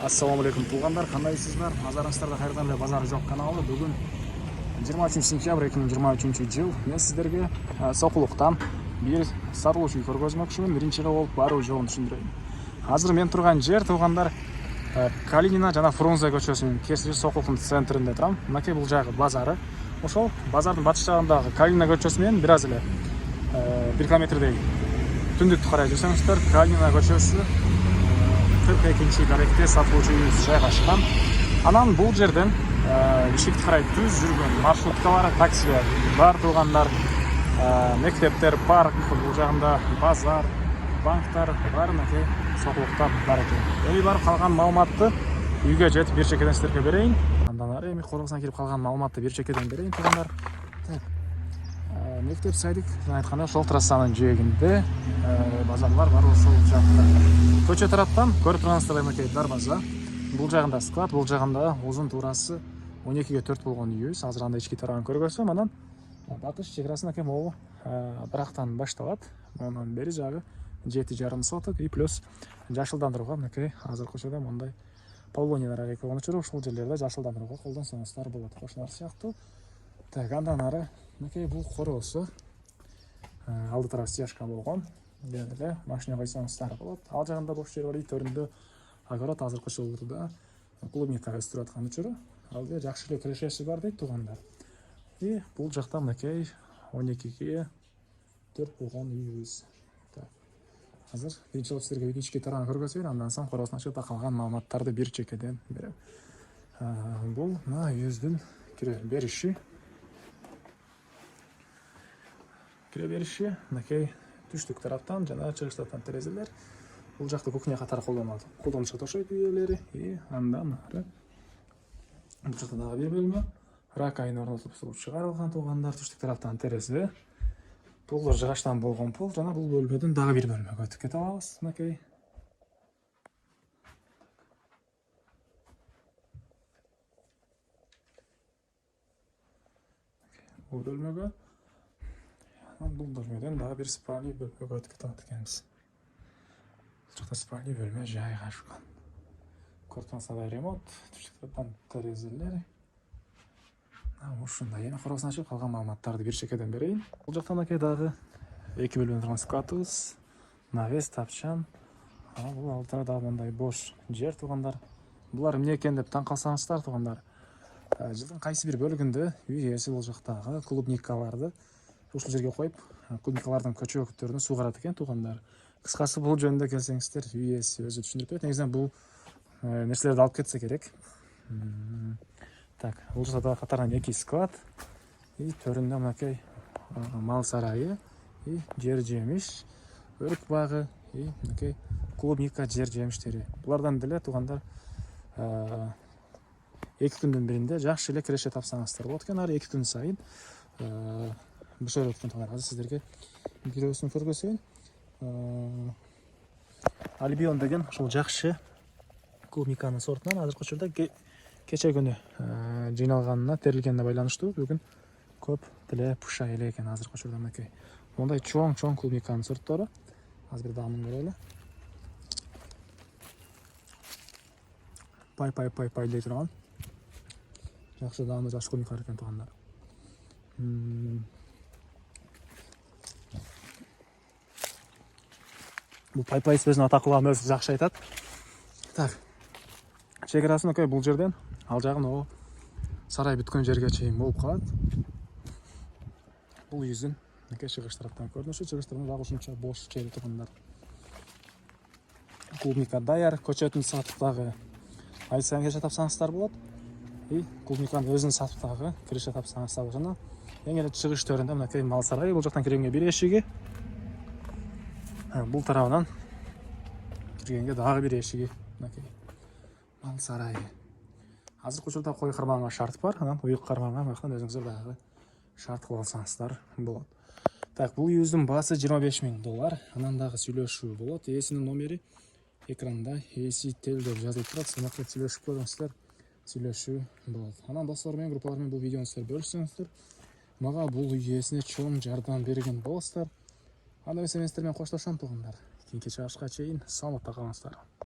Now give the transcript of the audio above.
Assalamu alaikum туғандар, қандайсыздар? Назарыңыздарда қайырған базар жоқ каналы. Бүгін 23 сентябрь 2023 жыл. Мен сіздерге Соқұлықтан бір сатылушы үй көргізмекшімін. Бірінші болып бару жолын түсіндірейін. Қазір мен тұрған жер туғандар Калинина жана Фрунзе көшесінің кесірі Соқұлықтың центрінде тұрам. Мынакей бұл жағы базары. Ошол базардың батыс жағындағы Калинина көшесімен біраз эле 1 километрдей түндүктү карай жүрсөңүздөр Калинина көчөсү 42-ші даректе сатылушы үйіміз жайғашқан. Анан бұл жерден ишикти карай түз жүргөн маршруткалар, таксилер бар туғандар, мектептер, парк, бұл жағында базар, банктар бар, мынакей Соқұлықтан бар екен. Эми барып калган маалыматты үйгө жетип бир чекеден сиздерге берейин. Андан ары эми коргосуна кирип калган маалыматты бир чекеден берейин туғандар. Мектеп сайдык айтканда ошол трассанын жээгинде базарлар бар ошол жакта. Көчө тараптан көрүп турганыңыздар мынакей дарбаза. Бул жагында склад, бул жагында узун туурасы 12-ге 4 болгон үйүбүз. Азыр анда ички тарабын көргөзсөм, анан батыш чекарасын аке могу бирактан башталат. Ондан бери жагы 7,5 соток и плюс жашылдандырууга мынакей азыркы учурда мондай полониялар экологон учуруп, ушул жерлерде жашылдандырууга колдонсоңуздар болот. Ошолор сыяктуу. Так, андан ары мынакей бул короосу алды тарап стяжка болгон. Деле машина койсоңуздар болот. Ал жагында бош жер бар, төрүндө огород азыркы жылда клубника өстүрүп аткан учуру. Ал жерде жакшы эле кирешеси бар дейт тугандар. И бул жакта мынакей 12-ге 4 болгон үйүбүз. Так. Азыр биринчи жолу сиздерге ички тарабын көргөзөйүн, андан соң короосун ачып калган маалыматтарды бир чекеден берем. Бул мына үйүбүздүн кире бериши. Кире бериши мынакей түштүк тараптан жана чыгыш тараптан терезелер. Бул жакты кухня катары колдонушка окшойт үйлөрү. И андан ары бул жакта дагы бир бөлмө. Ракайын орнотуп чыгарылган тугандар, түштүк тараптан терезе. Полдор жыгачтан болгон пол жана бул бөлмөдөн дагы бир бөлмөгө өтүп кете алабыз. Мынакей. Бул бөлмөгө бұл бөлмеден дағы бір спальный бөлмеге өтіп кетіп екенбіз. Жақта спальный бөлме жайғашқан. Кортансада ремонт, түштіктен терезелер. Ушында ені қорғасын ашып қалған маалыматтарды бір чекеден берейін. Бұл жақтан аке дағы 2 бөлмеден тұрған скатыбыз, навес, тапчан. Бұл алтыра дағы мындай бош жер туғандар. Бұлар эмне екен деп таң қалсаңыздар туғандар. Жылдың қайсы бір бөлігінде үй иесі бұл жақтағы клубникаларды ушул жерге коюп, клубникалардын көчө өкүттөрүнө сугарат экен тугандар. Кыскасы бул жөнүндө келсеңиздер, үй ээси өзү түшүндүрүп берет. Негизинен бул нерселерди алып кетсе керек. Так, бул жерде катарынан 2 склад и төрүндө мынакей мал сарайы и жер жемиш, өрүк багы и мынакей клубника жер жемиштери. Булардан деле тугандар 2 күндүн биринде жакшы эле киреше тапсаңыздар болот экен. Ары 2 күн сайын бüşör өткөн тугандар. Азыр сиздерге бирөөсүн көргөзөйүн. Альбион деген ошол жакшы клубниканын сортунан азыркы учурда кече күнү жыйналганына, терилгенине байланыштуу бүгүн көп деле пушай эле экен азыркы учурда мынакей. Мондай чоң клубниканын сорттору. Азыр бир даамын көрөлү. Пай дей турган. Жакшы даамы, жакшы клубникалар экен тугандар. Бұл пай сөзін атақылған өзі жақшы айтады. Так, чекарасын өкей бұл жерден ал жағын о сарай бүткөн жерге чейин болуп калат. Бұл үйүздүн чыгыш тараптан көрүнүшү, чыгыш тараптан дагы ушунча бош жери тургандар. Клубника даяр, көчөтүн сатып дагы ай сайын киреше тапсаңыздар болот. И клубниканын өзүн сатып дагы киреше тапсаңыздар болот. Эң эле чыгыш төрүндө мынакей мал сарайы, бул жактан киргенге бир эшиги. Бул тарабынан киргенге дагы бир эшиги, мынакей мал сарайы. Азыркы учурда кой карманга шарт бар, анан уюк карманга бактан өзүңүздөр дагы шарт кылып алсаңыздар болот. Так, бул үйүздүн баасы $25,000. Анан дагы сүйлөшүү болот. Ээсинин номери экранда ээси тел деп жазылып турат. Сынакта сүйлөшүп көрүңүздөр, сүйлөшүү болот. Анан достор менен, группалар менен бул видеону сиздер бөлүшсөңүздөр, мага бул үй ээсине чоң жардам берген болосуздар. Анда мен сиздер менен коштошом тугандар. Кийинки чыгышка чейин саламатта калыңыздар.